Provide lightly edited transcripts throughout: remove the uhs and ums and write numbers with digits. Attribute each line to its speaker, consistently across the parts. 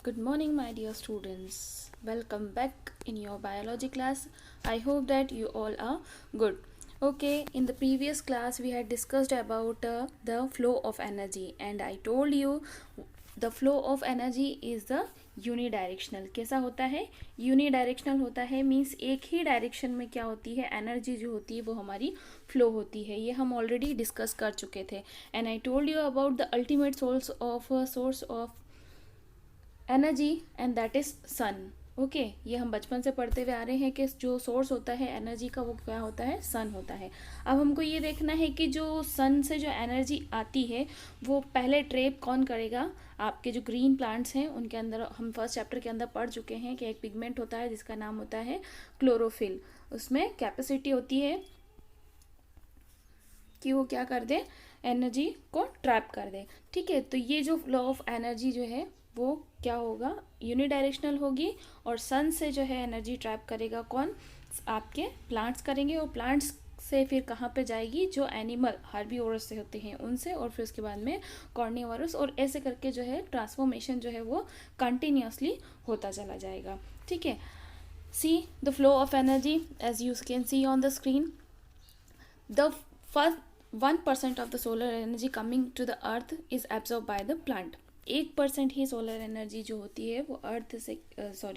Speaker 1: Good morning, my dear students. Welcome back in your biology class. I hope that you all are good. Okay, in the previous class, we had discussed about the flow of energy, and I told you the flow of energy is the unidirectional. कैसा होता है? Unidirectional होता है means एक ही direction में क्या होती है, एनर्जी जो होती है वो हमारी फ्लो होती है. ये हम ऑलरेडी डिस्कस कर चुके थे. And I told you about the ultimate source of energy and that is sun. Okay, ये हम बचपन से पढ़ते हुए आ रहे हैं कि जो सोर्स होता है एनर्जी का वो क्या होता है, सन होता है. अब हमको ये देखना है कि जो सन से जो एनर्जी आती है वो पहले ट्रेप कौन करेगा. आपके जो ग्रीन प्लांट्स हैं उनके अंदर हम फर्स्ट चैप्टर के अंदर पढ़ चुके हैं कि एक पिगमेंट होता है जिसका नाम होता है क्लोरोफिल. उसमें कैपेसिटी होती है कि वो क्या कर दे, एनर्जी को ट्रैप कर दे. ठीक है, तो ये जो फ्लो ऑफ एनर्जी जो है वो क्या होगा, यूनिडायरेक्शनल होगी. और सन से जो है एनर्जी ट्रैप करेगा कौन, आपके प्लांट्स करेंगे. और प्लांट्स से फिर कहाँ पे जाएगी, जो एनिमल हर्बीवोरस से होते हैं उनसे, और फिर उसके बाद में कॉर्निवोरस, और ऐसे करके जो है ट्रांसफॉर्मेशन जो है वो कंटिन्यूसली होता चला जाएगा. ठीक है, see the flow of energy as you can see on the screen. The first 1% of the solar energy coming to the earth is absorb by the plant. 1% ही सोलर एनर्जी जो होती है वो अर्थ से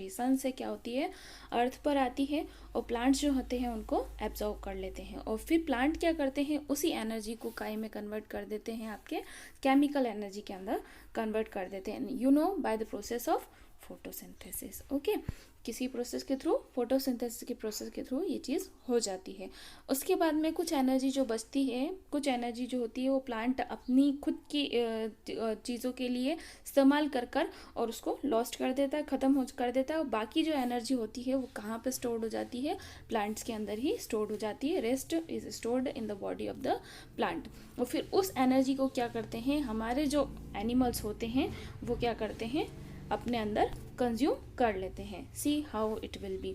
Speaker 1: सन से क्या होती है, अर्थ पर आती है. और प्लांट्स जो होते हैं उनको एब्जॉर्ब कर लेते हैं. और फिर प्लांट क्या करते हैं, उसी एनर्जी को काई में कन्वर्ट कर देते हैं, आपके केमिकल एनर्जी के अंदर कन्वर्ट कर देते हैं. You know, by the process of photosynthesis. Okay, किसी प्रोसेस के थ्रू, फोटोसिंथेसिस के प्रोसेस के थ्रू ये चीज़ हो जाती है. उसके बाद में कुछ एनर्जी जो बचती है, कुछ एनर्जी जो होती है वो प्लांट अपनी खुद की चीज़ों के लिए इस्तेमाल कर और उसको लॉस्ट कर देता है, ख़त्म हो कर देता है. और बाकी जो एनर्जी होती है वो कहाँ पे स्टोर्ड हो जाती है, प्लांट्स के अंदर ही स्टोर्ड हो जाती है. Rest is stored in the body of the plant. और फिर उस एनर्जी को क्या करते हैं, हमारे जो एनिमल्स होते हैं वो क्या करते हैं, अपने अंदर कंज्यूम कर लेते हैं. See how it will be.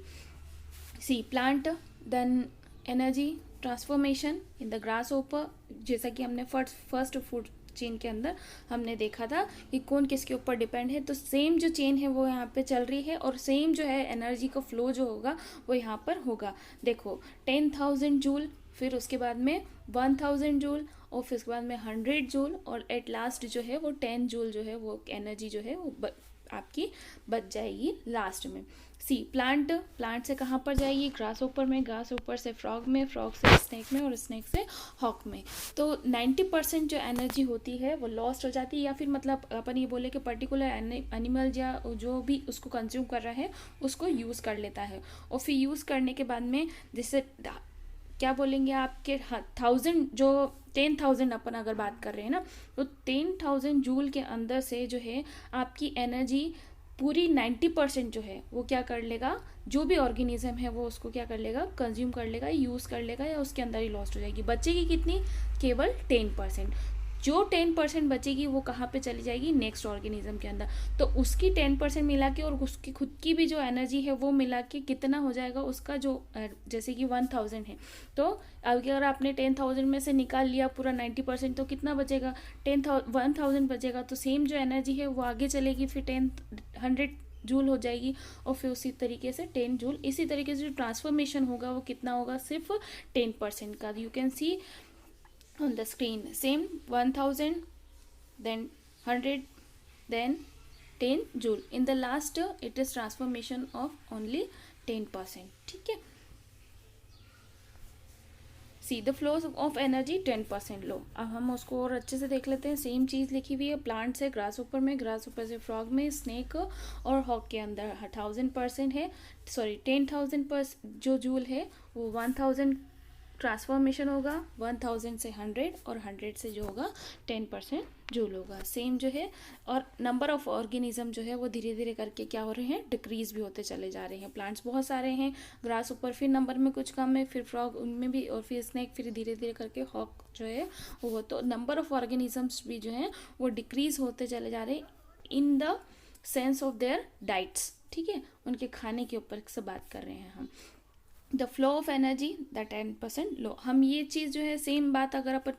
Speaker 1: See plant then energy transformation in the grasshopper. जैसा कि हमने फर्स्ट फूड चेन के अंदर हमने देखा था कि कौन किसके ऊपर डिपेंड है, तो सेम जो चेन है वो यहाँ पे चल रही है. और सेम जो है एनर्जी का फ्लो जो होगा वो यहाँ पर होगा. देखो 10,000 जूल, फिर उसके बाद में 1,000 जूल, और फिर उसके बाद में 100 जूल, और एट लास्ट जो है वो 10 जूल जो है वो एनर्जी जो है वो आपकी बच जाएगी लास्ट में. सी प्लांट से कहाँ पर जाएगी, ग्रास ऊपर में, ग्रास ऊपर से फ्रॉग में, फ्रॉग से स्नेक में, और स्नेक से हॉक में. तो 90% जो एनर्जी होती है वो लॉस्ट हो जाती है, या फिर मतलब अपन ये बोले कि पर्टिकुलर एनिमल या जो भी उसको कंज्यूम कर रहा है उसको यूज़ कर लेता है. और फिर यूज़ करने के बाद में जैसे क्या बोलेंगे आपके 1000 जो 10,000 अपन अगर बात कर रहे हैं ना, तो 10,000 जूल के अंदर से जो है आपकी एनर्जी पूरी 90% जो है वो क्या कर लेगा, जो भी ऑर्गेनिज्म है वो उसको क्या कर लेगा, कंज्यूम कर लेगा, यूज़ कर लेगा, या उसके अंदर ही लॉस्ट हो जाएगी. बचेगी कितनी, केवल 10%. जो 10% बचेगी वो कहाँ पे चली जाएगी, नेक्स्ट ऑर्गेनिज्म के अंदर. तो उसकी 10% मिला के और उसकी खुद की भी जो एनर्जी है वो मिला के कितना हो जाएगा उसका, जो जैसे कि 1,000 है, तो अगर आपने 10,000 में से निकाल लिया पूरा 90%, तो कितना बचेगा, 1,000 बचेगा. तो सेम जो एनर्जी है वो आगे चलेगी, फिर 100 जूल हो जाएगी, और फिर उसी तरीके से 10 जूल. इसी तरीके से जो ट्रांसफॉर्मेशन होगा वो कितना होगा, सिर्फ 10% का. You can C on the screen, same 1,000, then 100, then 10 joule. In the last it is transformation of only 10%. ठीक है, see the flow of energy 10% लो. अब हम उसको और अच्छे से देख लेते हैं. सेम चीज़ लिखी हुई है, प्लांट से ग्रास ऊपर में, ग्रास ऊपर से फ्रॉग में, स्नेक और हॉक के अंदर 1,000% है, सॉरी 10,000 पर जो जूल है वो 1,000 ट्रांसफॉर्मेशन होगा, 1,000 से 100, और 100 से जो होगा 10% जूल होगा. सेम जो है, और नंबर ऑफ ऑर्गेनिज्म जो है वो धीरे धीरे करके क्या हो रहे हैं, डिक्रीज भी होते चले जा रहे हैं. प्लांट्स बहुत सारे हैं, ग्रास ऊपर फिर नंबर में कुछ कम है, फिर फ्रॉग उनमें भी, और फिर स्नेक, फिर धीरे धीरे करके हॉक जो है वो. तो नंबर ऑफ ऑर्गेनिजम्स भी जो है वो डिक्रीज होते चले जा रहे हैं in the sense of their diets. ठीक है, उनके खाने के ऊपर से बात कर रहे हैं हम. The flow of energy the 10% लो. हम ये चीज़ जो है सेम बात अगर अपन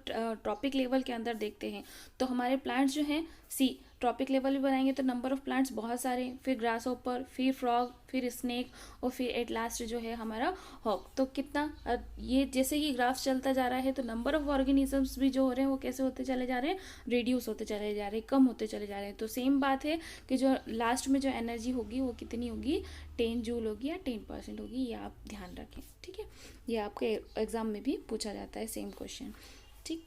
Speaker 1: ट्रॉपिक लेवल के अंदर देखते हैं तो हमारे प्लांट्स जो हैं, सी ट्रॉपिक लेवल भी बनाएंगे तो नंबर ऑफ प्लांट्स बहुत सारे, फिर ग्रास होपर, फिर फ्रॉग, फिर स्नेक, और फिर एट लास्ट जो है हमारा हॉक। तो कितना ये जैसे कि ग्राफ चलता जा रहा है तो नंबर ऑफ ऑर्गेनिजम्स भी जो हो रहे हैं वो कैसे होते चले जा रहे हैं, रिड्यूस होते चले जा रहे हैं, कम होते चले जा रहे हैं। तो सेम बात है कि जो लास्ट में जो एनर्जी होगी वो कितनी होगी, 10 जूल होगी या 10% होगी, ये आप ध्यान रखें। ठीक है, ये आपके एग्जाम में भी पूछा जाता है सेम क्वेश्चन। ठीक,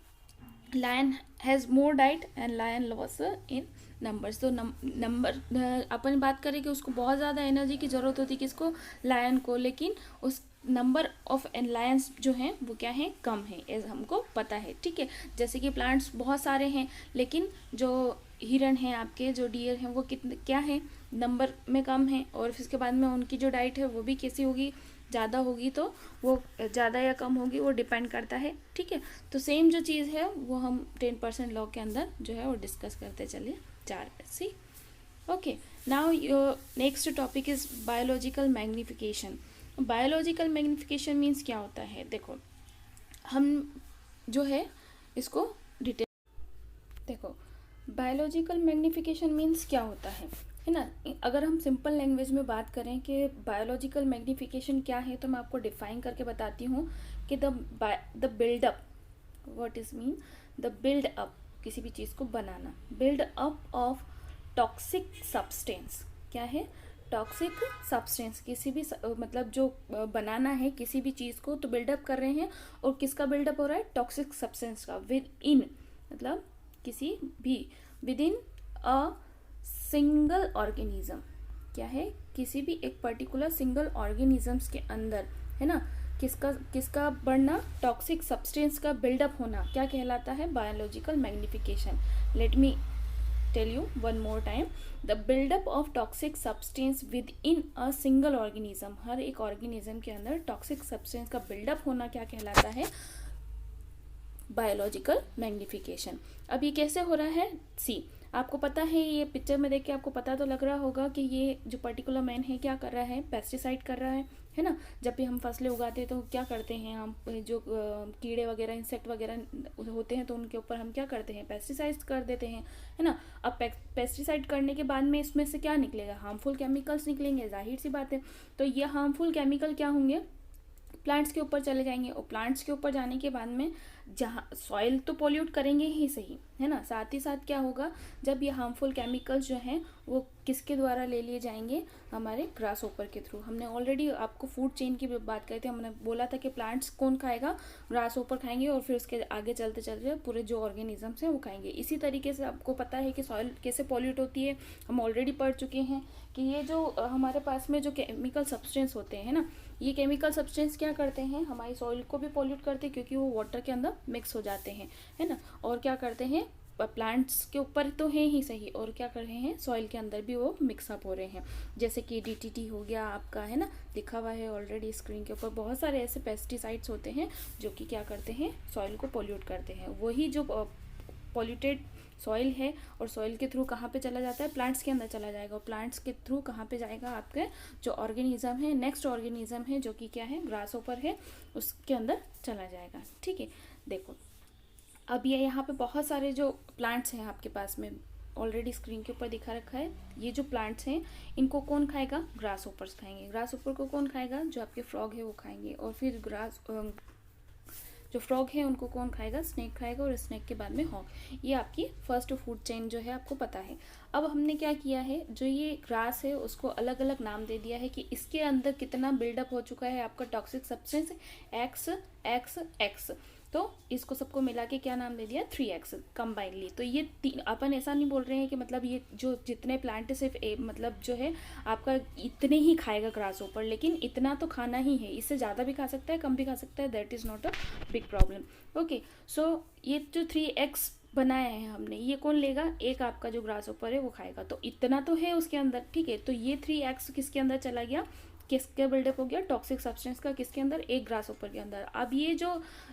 Speaker 1: lion has more diet and lion loss in numbers. तो नंबर अपन बात करें कि उसको बहुत ज़्यादा एनर्जी की ज़रूरत होती है किसको, लायन को, लेकिन उस नंबर ऑफ लायंस जो हैं वो क्या है, कम है, एज हमको पता है। ठीक है, जैसे कि प्लांट्स बहुत सारे हैं लेकिन जो हिरण हैं आपके, जो डियर हैं, वो कितने क्या है, नंबर में कम है, और फिर उसके बाद में उनकी जो डाइट है वो भी कैसी होगी, ज़्यादा होगी। तो वो ज़्यादा या कम होगी वो डिपेंड करता है। ठीक है, तो सेम जो चीज़ है वो हम 10% लॉ के अंदर जो है वो डिस्कस करते चलिए जा रहे। See okay, now your next topic is biological magnification. Biological magnification means क्या होता है, देखो हम जो है इसको डिटेल देखो, बायोलॉजिकल मैग्निफिकेशन मीन्स क्या होता है ना। अगर हम सिंपल लैंग्वेज में बात करें कि बायोलॉजिकल मैग्निफिकेशन क्या है, तो मैं आपको डिफाइन करके बताती हूँ कि the buildup, what is mean the build up, किसी भी चीज़ को बनाना, build up of toxic substance. क्या है, टॉक्सिक सब्सटेंस, किसी भी मतलब जो बनाना है किसी भी चीज़ को तो बिल्डअप कर रहे हैं, और किसका बिल्डअप हो रहा है, टॉक्सिक सब्सटेंस का, विद इन मतलब किसी भी, with in a single organism. क्या है, किसी भी एक पर्टिकुलर सिंगल ऑर्गेनिजम्स के अंदर, है ना, किसका बढ़ना, टॉक्सिक सब्सटेंस का बिल्डअप होना क्या कहलाता है, biological magnification. Let me tell you one more time, the buildup of toxic substance within a single organism. हर एक ऑर्गेनिज्म के अंदर टॉक्सिक सब्सटेंस का बिल्डअप होना क्या कहलाता है, बायोलॉजिकल मैग्निफिकेशन। अब ये कैसे हो रहा है, सी आपको पता है, ये पिक्चर में देख के आपको पता तो लग रहा होगा कि ये जो पर्टिकुलर मैन है क्या कर रहा है, पेस्टिसाइड कर रहा है ना। जब भी हम फसलें उगाते हैं तो क्या करते हैं हम, जो कीड़े वगैरह, इंसेक्ट वगैरह होते हैं तो उनके ऊपर हम क्या करते हैं, पेस्टिसाइड कर देते हैं, है ना। अब पेस्टिसाइड करने के बाद में इसमें से क्या निकलेगा, हार्मफुल केमिकल्स निकलेंगे, जाहिर सी बात है। तो ये हार्मफुल केमिकल क्या होंगे, प्लांट्स के ऊपर चले जाएंगे, और प्लांट्स के ऊपर जाने के बाद में जहाँ सॉइल तो पोल्यूट करेंगे ही सही, है ना, साथ ही साथ क्या होगा, जब ये हार्मफुल केमिकल्स जो हैं वो किसके द्वारा ले लिए जाएंगे, हमारे ग्रास होपर के थ्रू। हमने ऑलरेडी आपको फूड चेन की बात करी थी, हमने बोला था कि प्लांट्स कौन खाएगा, ग्रास होपर खाएंगे, और फिर उसके आगे चलते चलते पूरे जो ऑर्गेनिजम्स हैं वो खाएंगे। इसी तरीके से आपको पता है कि सॉइल कैसे पॉल्यूट होती है, हम ऑलरेडी पढ़ चुके हैं कि ये जो हमारे पास में जो केमिकल सब्सटेंस होते हैं ना, ये केमिकल सब्सटेंस क्या करते हैं, हमारी सॉइल को भी पॉल्यूट करते हैं क्योंकि वो वाटर के अंदर मिक्स हो जाते हैं, है ना। और क्या करते हैं, प्लांट्स के ऊपर तो है ही सही, और क्या कर रहे हैं, सॉइल के अंदर भी वो मिक्सअप हो रहे हैं। जैसे कि DDT हो गया आपका, है ना, लिखा हुआ है ऑलरेडी स्क्रीन के ऊपर। बहुत सारे ऐसे पेस्टिसाइड्स होते हैं जो कि क्या करते हैं, सॉइल को पॉल्यूट करते हैं। वही जो पॉल्यूटेड सॉइल है, और सॉइल के थ्रू कहाँ पे चला जाता है, प्लांट्स के अंदर चला जाएगा, और प्लांट्स के थ्रू कहाँ पे जाएगा, आपके जो ऑर्गेनिज्म है, नेक्स्ट ऑर्गेनिज्म है जो कि क्या है, ग्रास होपर है, उसके अंदर चला जाएगा। ठीक है, देखो अब ये यहाँ पे बहुत सारे जो प्लांट्स हैं आपके पास में, ऑलरेडी स्क्रीन के ऊपर दिखा रखा है। ये जो प्लांट्स हैं इनको कौन खाएगा, ग्रास होपर्स खाएंगे। ग्रास होपर को कौन खाएगा, जो आपके फ्रॉग है वो खाएंगे, और फिर जो फ्रॉग है उनको कौन खाएगा, स्नेक खाएगा, और स्नेक के बाद में हॉक। ये आपकी फर्स्ट फूड चेन जो है आपको पता है। अब हमने क्या किया है, जो ये ग्रास है उसको अलग अलग नाम दे दिया है कि इसके अंदर कितना बिल्डअप हो चुका है आपका toxic substance, x x x. तो इसको सबको मिला के क्या नाम दे दिया, 3x कंबाइनली। तो ये अपन ऐसा नहीं बोल रहे हैं कि मतलब ये जो जितने प्लांट सिर्फ मतलब जो है आपका इतने ही खाएगा ग्रास होपर, लेकिन इतना तो खाना ही है, इससे ज़्यादा भी खा सकता है, कम भी खा सकता है, that is not a big problem. Okay, so ये जो 3x बनाया है हमने, ये कौन लेगा, एक आपका जो ग्रास होपर है वो खाएगा, तो इतना तो है उसके अंदर। ठीक है, तो ये 3x किसके अंदर चला गया, किसके बिल्डअप हो गया, टॉक्सिक सब्सटेंस का, किसके अंदर, एक ग्रास होपर के अंदर। अब ये जो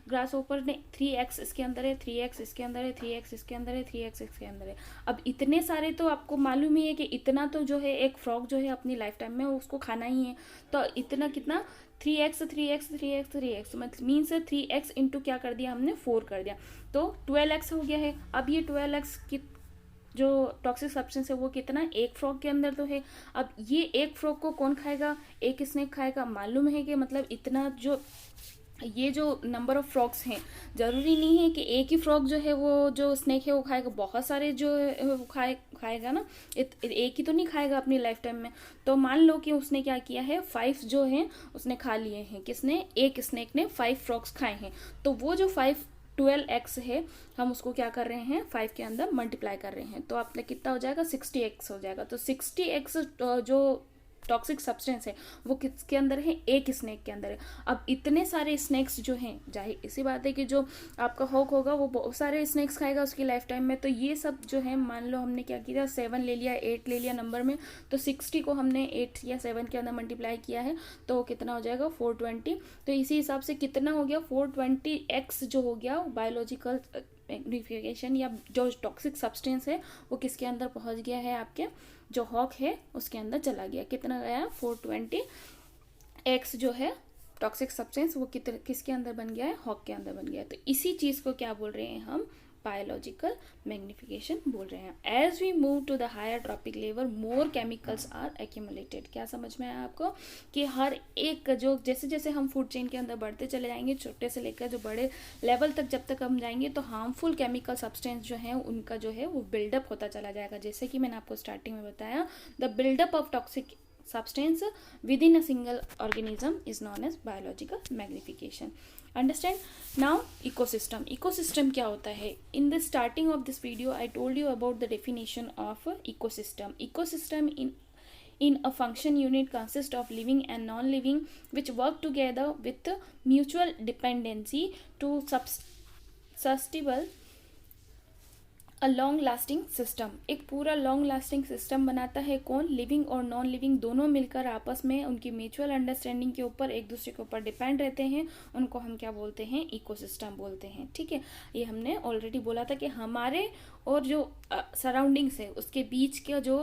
Speaker 1: ग्रास होपर ने 3x इसके अंदर है, 3x इसके अंदर है, 3x इसके अंदर है, 3x इसके अंदर है। अब इतने सारे तो आपको मालूम ही है कि इतना तो जो है एक फ्रॉग जो है अपनी लाइफ टाइम में उसको खाना ही है। तो इतना कितना, 3x 3x 3x 3x, मतलब मीन्स 3x इंटू क्या कर दिया हमने, 4 कर दिया, तो 12x हो गया है। अब ये 12x की जो टॉक्सिक सब्सटेंस है वो कितना, एक फ्रॉग के अंदर तो है। अब ये एक फ्रॉग को कौन खाएगा, एक स्नेक खाएगा। मालूम है कि मतलब इतना जो ये जो नंबर ऑफ फ्रॉग्स हैं, ज़रूरी नहीं है कि एक ही फ्रॉग जो है वो जो स्नेक है वो खाएगा, बहुत सारे जो है वो खाएगा ना, एक ही तो नहीं खाएगा अपनी लाइफ टाइम में। तो मान लो कि उसने क्या किया है, 5 जो हैं उसने खा लिए हैं, किसने, एक स्नेक ने 5 फ्रॉग्स खाए हैं। तो वो जो 5 12x है, हम उसको क्या कर रहे हैं, 5 के अंदर मल्टीप्लाई कर रहे हैं, तो आपने कितना हो जाएगा, 60x हो जाएगा। तो 60x जो टॉक्सिक सब्सटेंस है वो किसके अंदर है, एक स्नेक के अंदर है। अब इतने सारे स्नेक्स जो हैं, जाहिर इसी बात है कि जो आपका हॉक होगा वो बहुत सारे स्नेक्स खाएगा उसकी लाइफ टाइम में। तो ये सब जो है, मान लो हमने क्या किया, 7 ले लिया, 8 ले लिया नंबर में, तो 60 को हमने 8 या 7 के अंदर मल्टीप्लाई किया है, तो कितना हो जाएगा, 420। तो इसी हिसाब से कितना हो गया, 420x जो हो गया बायोलॉजिकल मैग्नीफिकेशन या जो टॉक्सिक सब्सटेंस है वो किसके अंदर पहुंच गया है, आपके जो हॉक है उसके अंदर चला गया। कितना गया, 420x जो है टॉक्सिक सब्सटेंस वो किसके अंदर बन गया है, हॉक के अंदर बन गया है। तो इसी चीज़ को क्या बोल रहे हैं हम, बायोलॉजिकल मैग्निफिकेशन बोल रहे हैं। As we move to the higher trophic level more chemicals are accumulated. क्या समझ में आया आपको, कि हर एक जो जैसे जैसे हम फूड चेन के अंदर बढ़ते चले जाएंगे, छोटे से लेकर जो बड़े लेवल तक जब तक हम जाएंगे, तो हार्मफुल केमिकल सब्सटेंस जो है उनका जो है वो बिल्डअप होता चला जाएगा। जैसे कि मैंने आपको स्टार्टिंग में बताया, the buildup of toxic substance within a single organism is known as biological magnification. Understand? Now ecosystem क्या होता है? In the starting of this video I told you about the definition of ecosystem in a function unit consists of living and non-living which work together with mutual dependency to sustain a long lasting system. एक पूरा long lasting system बनाता है कौन, living और non living दोनों मिलकर आपस में उनकी म्यूचुअल अंडरस्टैंडिंग के ऊपर एक दूसरे के ऊपर डिपेंड रहते हैं, उनको हम क्या बोलते हैं, इकोसिस्टम बोलते हैं। ठीक है, ये हमने ऑलरेडी बोला था कि हमारे और जो सराउंडिंग्स है उसके बीच का जो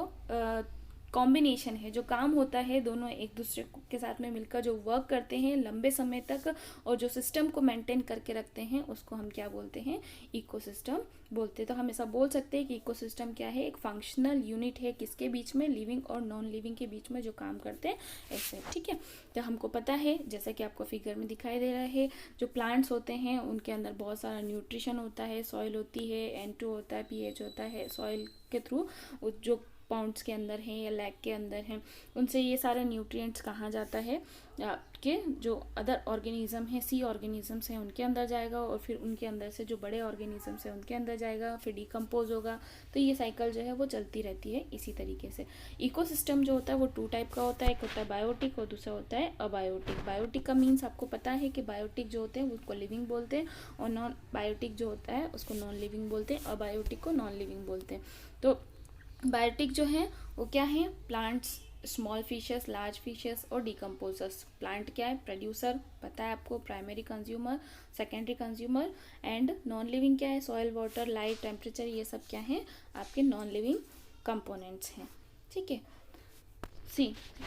Speaker 1: कॉम्बिनेशन है, जो काम होता है, दोनों एक दूसरे के साथ में मिलकर जो वर्क करते हैं लंबे समय तक और जो सिस्टम को मेंटेन करके रखते हैं, उसको हम क्या बोलते हैं, इकोसिस्टम बोलते हैं। तो हम ऐसा बोल सकते हैं कि इकोसिस्टम क्या है, एक फंक्शनल यूनिट है, किसके बीच में, लिविंग और नॉन लिविंग के बीच में जो काम करते हैं ऐसे। ठीक है, तो हमको पता है, जैसा कि आपको फिगर में दिखाई दे रहा है, जो प्लांट्स होते हैं उनके अंदर बहुत सारा न्यूट्रिशन होता है, सॉइल होती है, N2 होता है, pH होता है, सॉइल के थ्रू जो पॉन्ड्स के अंदर हैं या लैक के अंदर हैं, उनसे ये सारे न्यूट्रिएंट्स कहाँ जाता है, आपके जो अदर ऑर्गेनिज्म हैं, सी ऑर्गेनिजम्स हैं उनके अंदर जाएगा, और फिर उनके अंदर से जो बड़े ऑर्गेनिजम्स हैं उनके अंदर जाएगा, फिर डिकम्पोज होगा। तो ये साइकिल जो है वो चलती रहती है इसी तरीके से। इकोसिस्टम जो होता है वो 2 टाइप का होता है, एक होता है बायोटिक और दूसरा होता है अबायोटिक। बायोटिक का मीन्स आपको पता है कि बायोटिक जो होते हैं उसको लिविंग बोलते हैं, और नॉन बायोटिक जो होता है उसको नॉन लिविंग बोलते हैं, अबायोटिक को नॉन लिविंग बोलते हैं। तो बायोटिक जो है वो क्या है, plants, small fishes, large fishes और डिकम्पोजर्स। प्लांट क्या है, प्रोड्यूसर, पता है आपको, primary consumer, secondary consumer, and non living क्या है, सॉइल, वाटर, लाइट, टेम्परेचर, ये सब क्या है, आपके नॉन लिविंग कंपोनेंट्स हैं। ठीक है,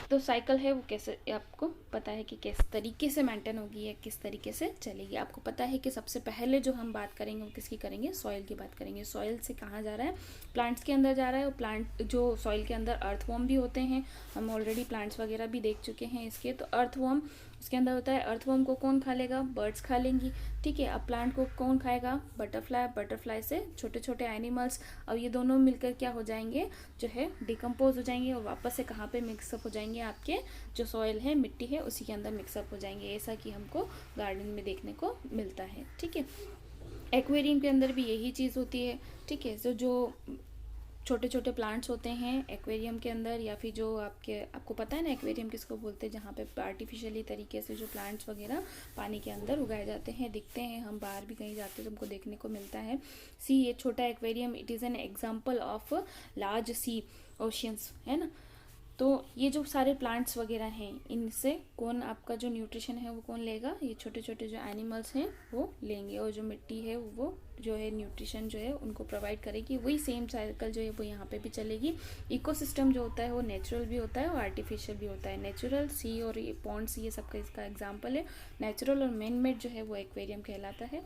Speaker 1: तो साइकिल है वो कैसे, आपको पता है कि किस तरीके से मेंटेन होगी या किस तरीके से चलेगी। आपको पता है कि सबसे पहले जो हम बात करेंगे वो किसकी करेंगे, सॉइल की बात करेंगे। सॉइल से कहाँ जा रहा है, प्लांट्स के अंदर जा रहा है, और प्लांट जो सॉइल के अंदर अर्थवॉर्म भी होते हैं, हम ऑलरेडी प्लांट्स वगैरह भी देख चुके हैं इसके। तो अर्थवॉर्म उसके अंदर होता है, अर्थवॉर्म को कौन खा लेगा, बर्ड्स खा लेंगी। ठीक है, अब प्लांट को कौन खाएगा, बटरफ्लाई, बटरफ्लाई से छोटे छोटे एनिमल्स। अब ये दोनों मिलकर क्या हो जाएंगे, जो है डिकम्पोज हो जाएंगे और वापस से कहाँ पे मिक्सअप हो जाएंगे, आपके जो सॉइल है, मिट्टी है, उसी के अंदर मिक्सअप हो जाएंगे। ऐसा कि हमको गार्डन में देखने को मिलता है। ठीक है, एक्वेरियम के अंदर भी यही चीज़ होती है। ठीक है, तो जो छोटे छोटे प्लांट्स होते हैं एक्वेरियम के अंदर, या फिर जो आपको पता है ना एक्वेरियम किसको बोलते हैं, जहाँ पे आर्टिफिशियली तरीके से जो प्लांट्स वगैरह पानी के अंदर उगाए जाते हैं, दिखते हैं, हम बाहर भी कहीं जाते हैं तो हमको देखने को मिलता है। सी, ये छोटा aquarium, it is an example of large sea oceans, है ना। तो ये जो सारे प्लांट्स वगैरह हैं, इनसे कौन आपका जो न्यूट्रिशन है वो कौन लेगा, ये छोटे छोटे जो एनिमल्स हैं वो लेंगे, और जो मिट्टी है वो जो है न्यूट्रिशन जो है उनको प्रोवाइड करेगी। वही सेम साइकिल जो है वो यहाँ पे भी चलेगी। इकोसिस्टम जो होता है वो नेचुरल भी होता है और आर्टिफिशियल भी होता है। नेचुरल सी और ये पॉन्ड्स, ये सबका इसका एग्जाम्पल है। नेचुरल और मैन मेड जो है वो एक्वेरियम कहलाता है।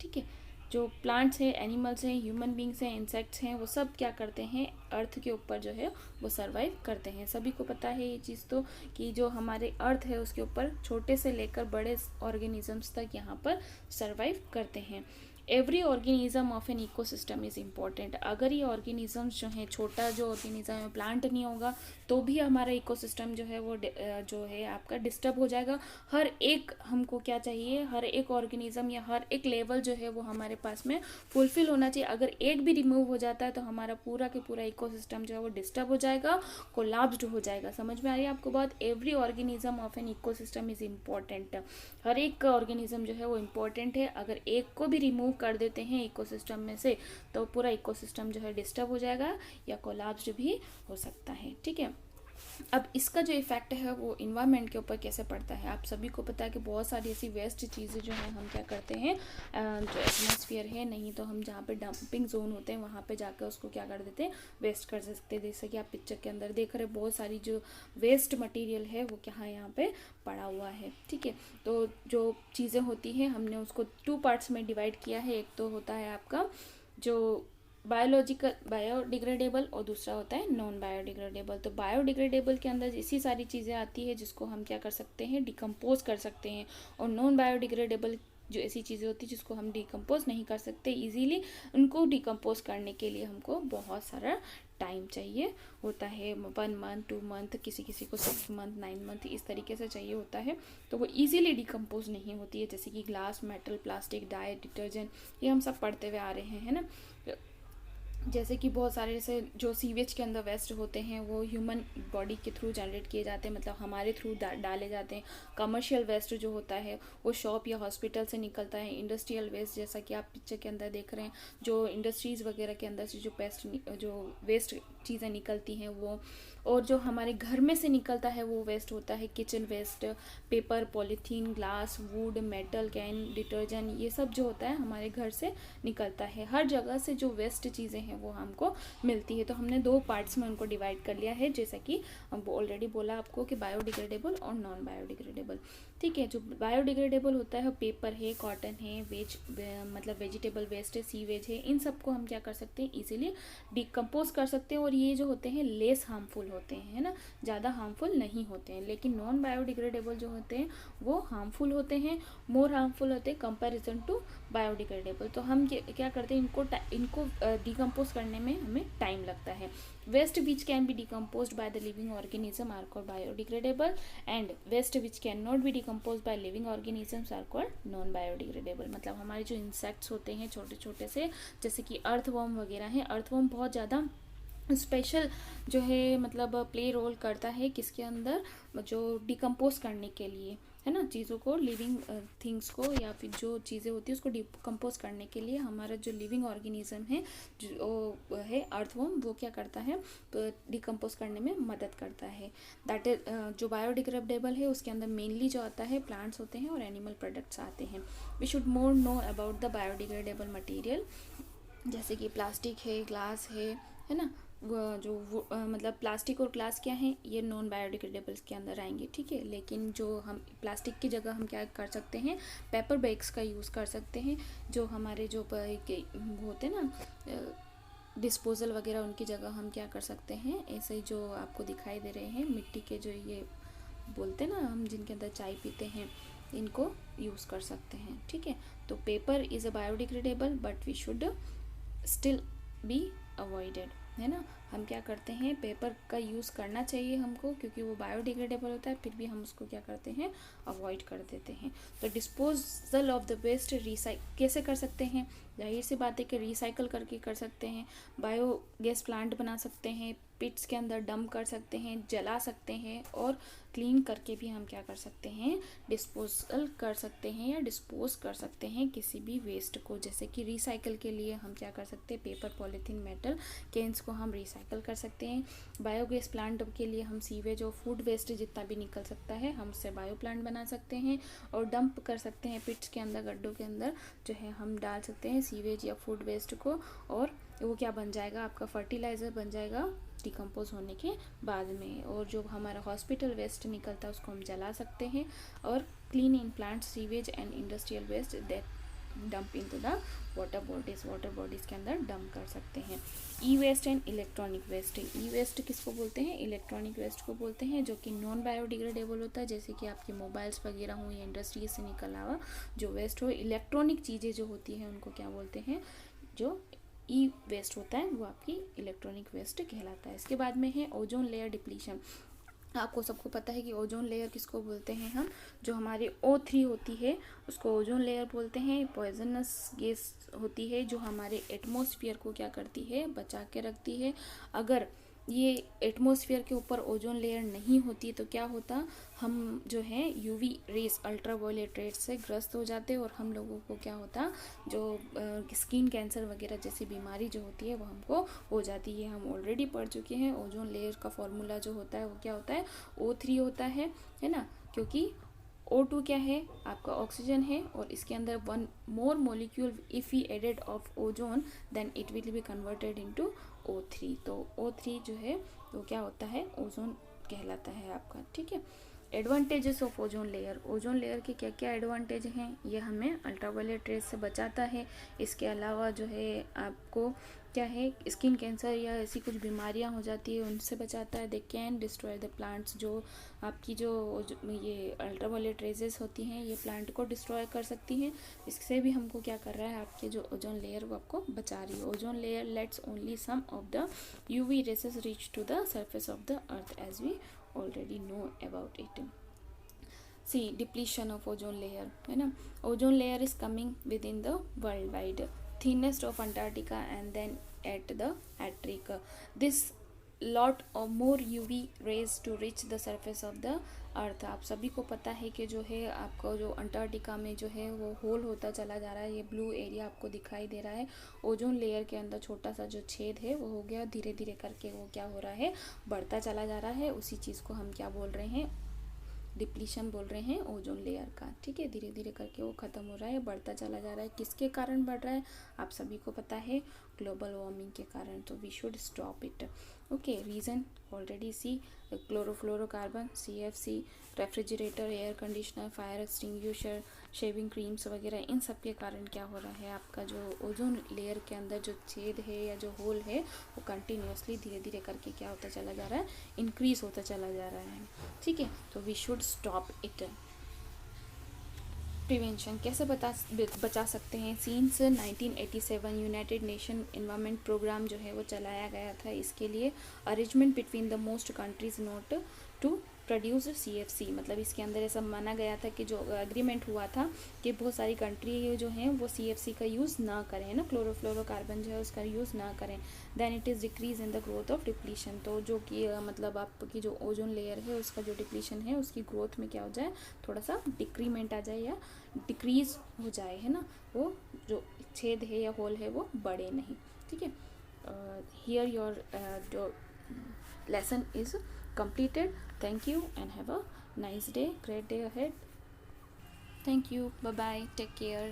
Speaker 1: ठीक है, जो प्लांट्स हैं, एनिमल्स हैं, ह्यूमन बींग्स हैं, इंसेक्ट्स हैं, वो सब क्या करते हैं, अर्थ के ऊपर जो है वो सर्वाइव करते हैं। सभी को पता है ये चीज़ तो, कि जो हमारे अर्थ है उसके ऊपर छोटे से लेकर बड़े ऑर्गेनिजम्स तक यहाँ पर सर्वाइव करते हैं। Every organism of an ecosystem is important. अगर ये ऑर्गेनिजम्स जो हैं, छोटा जो ऑर्गेनिज्म है, प्लांट नहीं होगा तो भी हमारा इकोसिस्टम जो है वो जो है आपका डिस्टर्ब हो जाएगा। हर एक हमको क्या चाहिए, हर एक ऑर्गेनिज्म या हर एक लेवल जो है वो हमारे पास में फुलफिल होना चाहिए। अगर एक भी रिमूव हो जाता है तो हमारा पूरा के पूरा इकोसिस्टम जो है वो डिस्टर्ब हो जाएगा, कोलैप्स्ड हो जाएगा। समझ में आ रही है आपको बात? Every organism of an ecosystem is important. हर एक ऑर्गेनिज्म जो है वो इम्पॉर्टेंट है। अगर एक को भी रिमूव कर देते हैं इकोसिस्टम में से तो पूरा इकोसिस्टम जो है डिस्टर्ब हो जाएगा या कोलैप्स्ड भी हो सकता है। ठीक है, अब इसका जो इफेक्ट है वो इन्वायरमेंट के ऊपर कैसे पड़ता है, आप सभी को पता है कि बहुत सारी ऐसी वेस्ट चीज़ें जो हैं हम क्या करते हैं, जो एटमॉस्फेयर है, नहीं तो हम जहाँ पे डंपिंग जोन होते हैं वहाँ पे जाकर उसको क्या कर देते हैं, वेस्ट कर सकते हैं। जैसे कि आप पिक्चर के अंदर देख रहे हैं, बहुत सारी जो वेस्ट मटीरियल है वो क्या यहाँ पे पड़ा हुआ है। ठीक है, तो जो चीज़ें होती हैं हमने उसको 2 पार्ट्स में डिवाइड किया है। एक तो होता है आपका जो बायोलॉजिकल बायोडिग्रेडेबल और दूसरा होता है नॉन बायोडिग्रेडेबल। तो बायोडिग्रेडेबल के अंदर इसी सारी चीज़ें आती है जिसको हम क्या कर सकते हैं, डिकम्पोज कर सकते हैं। और नॉन बायोडिग्रेडेबल जो ऐसी चीज़ें होती है जिसको हम डिकम्पोज नहीं कर सकते इजीली, उनको डिकम्पोज करने के लिए हमको बहुत सारा टाइम चाहिए होता है। 1 मंथ 2 मंथ, किसी किसी को 6 मंथ 9 मंथ इस तरीके से चाहिए होता है। तो वो इजीली डिकम्पोज नहीं होती है। जैसे कि glass, metal, plastic, dye, detergent, ये हम सब पढ़ते हुए आ रहे हैं, है ना। जैसे कि बहुत सारे जैसे जो सीवेज के अंदर वेस्ट होते हैं वो ह्यूमन बॉडी के थ्रू जनरेट किए जाते हैं, मतलब हमारे थ्रू डाले जाते हैं। कमर्शियल वेस्ट जो होता है वो शॉप या हॉस्पिटल से निकलता है। इंडस्ट्रियल वेस्ट, जैसा कि आप पिक्चर के अंदर देख रहे हैं, जो इंडस्ट्रीज़ वगैरह के अंदर से जो वेस्ट चीज़ें निकलती हैं वो। और जो हमारे घर में से निकलता है वो वेस्ट होता है kitchen waste, paper, polythene, glass, wood, metal can, detergent, ये सब जो होता है हमारे घर से निकलता है। हर जगह से जो वेस्ट चीज़ें हैं वो हमको मिलती है। तो हमने 2 पार्ट्स में उनको डिवाइड कर लिया है, जैसा कि हमको ऑलरेडी बोला आपको कि बायोडिग्रेडेबल और नॉन बायोडिग्रेडेबल। ठीक है, जो बायोडिग्रेडेबल होता है पेपर है, कॉटन है, मतलब वेजिटेबल वेस्ट है, सीवेज है, इन सबको हम क्या कर सकते हैं, इजीली डिकम्पोज कर सकते हैं। और ये जो होते हैं लेस हार्मफुल होते हैं, है ना, ज़्यादा हार्मफुल नहीं होते हैं। लेकिन नॉन बायोडिग्रेडेबल जो होते हैं वो हार्मफुल होते हैं, मोर हार्मफुल होते हैं कंपैरिजन टू बायोडिग्रेडेबल। तो हम क्या करते हैं, इनको डिकम्पोज करने में हमें टाइम लगता है। Waste which can be decompose by the living organism are called biodegradable, and waste which can not be decompose by living organisms are called non biodegradable. मतलब हमारे जो इंसेक्ट्स होते हैं छोटे छोटे से, जैसे कि अर्थवर्म वगैरह हैं, अर्थवर्म बहुत ज़्यादा स्पेशल जो है मतलब प्ले रोल करता है किसके अंदर, जो डिकम्पोज करने के लिए, है ना, चीज़ों को, लिविंग थिंग्स को, या फिर जो चीज़ें होती है उसको डिकम्पोज करने के लिए हमारा जो लिविंग ऑर्गेनिज्म है जो है अर्थवर्म, वो क्या करता है, तो डिकम्पोज करने में मदद करता है। दैट इज जो बायोडिग्रेडेबल है उसके अंदर मेनली जो आता है प्लांट्स होते हैं और एनिमल प्रोडक्ट्स आते हैं। We should more know about the biodegradable material, जैसे कि प्लास्टिक है, ग्लास है ना, मतलब प्लास्टिक और ग्लास क्या है, ये नॉन बायोडिग्रेडेबल्स के अंदर आएंगे। ठीक है, लेकिन जो हम प्लास्टिक की जगह हम क्या कर सकते हैं, पेपर बैग्स का यूज़ कर सकते हैं। जो हमारे जो होते हैं ना डिस्पोजल वगैरह, उनकी जगह हम क्या कर सकते हैं, ऐसे ही जो आपको दिखाई दे रहे हैं मिट्टी के जो ये बोलते हैं ना हम, जिनके अंदर चाय पीते हैं, इनको यूज़ कर सकते हैं। ठीक है, तो paper is a biodegradable but we should still be avoided, है ना। हम क्या करते हैं, पेपर का यूज़ करना चाहिए हमको, क्योंकि वो बायोडिग्रेडेबल होता है, फिर भी हम उसको क्या करते हैं, अवॉइड कर देते हैं। तो डिस्पोजल ऑफ द वेस्ट कैसे कर सकते हैं, जाहिर सी बात है कि रिसाइकल करके कर सकते हैं। बायोगैस प्लांट बना सकते हैं, पिट्स के अंदर डंप कर सकते हैं, जला सकते हैं, और क्लीन करके भी हम क्या कर सकते हैं, डिस्पोजल कर सकते हैं या डिस्पोज कर सकते हैं किसी भी वेस्ट को। जैसे कि रिसाइकल के लिए हम क्या कर सकते हैं, पेपर, पॉलीथीन, मेटल कैंस को हम रिसाइकल कर सकते हैं। बायोगैस प्लांट के लिए हम सीवेज और फूड वेस्ट जितना भी निकल सकता है हम उससे बायो प्लांट बना सकते हैं, और डंप कर सकते हैं पिट्स के अंदर, गड्ढों के अंदर जो है हम डाल सकते हैं सीवेज या फूड वेस्ट को, और वो क्या बन जाएगा, आपका फर्टिलाइज़र बन जाएगा डिकम्पोज होने के बाद में। और जो हमारा हॉस्पिटल वेस्ट निकलता है उसको हम जला सकते हैं। और clean in plant sewage and industrial waste that dump into the water bodies के अंदर डंप कर सकते हैं। E waste and electronic waste. E waste किसको बोलते हैं? इलेक्ट्रॉनिक वेस्ट को बोलते हैं, जो कि नॉन बायोडिग्रेडेबल होता है, जैसे कि आपके मोबाइल्स वगैरह हो या इंडस्ट्री से निकल आवा जो वेस्ट हो। इलेक्ट्रॉनिक चीज़ें जो होती हैं उनको क्या बोलते हैं? जो ई वेस्ट होता है वो आपकी इलेक्ट्रॉनिक वेस्ट कहलाता है। इसके बाद में है ओजोन लेयर डिप्लीशन। आपको सबको पता है कि ओजोन लेयर किसको बोलते हैं हम? जो हमारी O3 होती है उसको ओजोन लेयर बोलते हैं। पॉइजनस गैस होती है जो हमारे एटमॉस्फेयर को क्या करती है? बचा के रखती है। अगर ये एटमॉस्फेयर के ऊपर ओजोन लेयर नहीं होती तो क्या होता? हम जो है यूवी रेस अल्ट्रावायलेट रेस से ग्रस्त हो जाते और हम लोगों को क्या होता? जो स्किन कैंसर वगैरह जैसी बीमारी जो होती है वो हमको हो जाती है। हम ऑलरेडी पढ़ चुके हैं ओजोन लेयर का फॉर्मूला जो होता है वो क्या होता है? O3 होता है ना, क्योंकि O2 क्या है? आपका ऑक्सीजन है और इसके अंदर one more molecule if we added of ozone then it will be converted into O3। तो O3 जो है वो क्या होता है? ओजोन कहलाता है आपका। ठीक है। Advantages of ozone layer. Ozone layer के क्या क्या एडवांटेज हैं? ये हमें अल्ट्रावायलेट रेस से बचाता है। इसके अलावा जो है आपको क्या है? स्किन कैंसर या ऐसी कुछ बीमारियां हो जाती है उनसे बचाता है। They can destroy the plants. जो आपकी जो ये अल्ट्रावायलेट रेजेस होती हैं ये प्लांट को डिस्ट्रॉय कर सकती हैं। इससे भी हमको क्या कर रहा है? आपके जो ओजोन लेयर वो आपको बचा रही है। Ozone layer lets only some of the UV rays reach to the surface of the earth as we already know about it. See, depletion of ozone layer है ना। ozone layer is coming within the worldwide thinnest of Antarctica and then at the Arctic. This lot of more UV rays to reach the surface of the अर्थ। आप सभी को पता है कि जो है आपको जो अंटार्कटिका में जो है वो होल होता चला जा रहा है। ये ब्लू एरिया आपको दिखाई दे रहा है। ओजोन लेयर के अंदर छोटा सा जो छेद है वो हो गया, धीरे धीरे करके वो क्या हो रहा है? बढ़ता चला जा रहा है। उसी चीज़ को हम क्या बोल रहे हैं? डिप्लीशन बोल रहे हैं ओजोन लेयर का। ठीक है। धीरे धीरे करके वो ख़त्म हो रहा है, बढ़ता चला जा रहा है। किसके कारण बढ़ रहा है? आप सभी को पता है, ग्लोबल वार्मिंग के कारण। तो we should stop it. Okay. Reason already see, chlorofluorocarbon, CFC, refrigerator, air conditioner, fire extinguisher, shaving creams वगैरह, इन सब के कारण क्या हो रहा है? आपका जो ओजोन लेयर के अंदर जो छेद है या जो होल है वो कंटिन्यूसली धीरे धीरे करके क्या होता चला जा रहा है? इंक्रीज होता चला जा रहा है। ठीक है। तो we should stop it. Prevention कैसे बचा सकते हैं? Since 1987 United Nation Environment Programme जो है वो चलाया गया था। इसके लिए arrangement between the most countries not to produce CFC, मतलब इसके अंदर ऐसा माना गया था कि जो एग्रीमेंट हुआ था कि बहुत सारी कंट्री जो हैं वो CFC का यूज़ ना करें ना, क्लोरोफ्लोरोकार्बन जो है उसका यूज़ ना करें। Then it is decrease in the growth of depletion. तो जो कि मतलब आपकी जो ओजोन लेयर है उसका जो डिप्लीशन है उसकी ग्रोथ में क्या हो जाए? थोड़ा सा डिक्रीमेंट आ जाए या डिक्रीज हो जाए, है ना। वो जो छेद है या होल है वो बढ़े नहीं। ठीक है। हियर योर जो lesson is completed. Thank you and have a nice day, great day ahead. Thank you. Bye bye. Take care.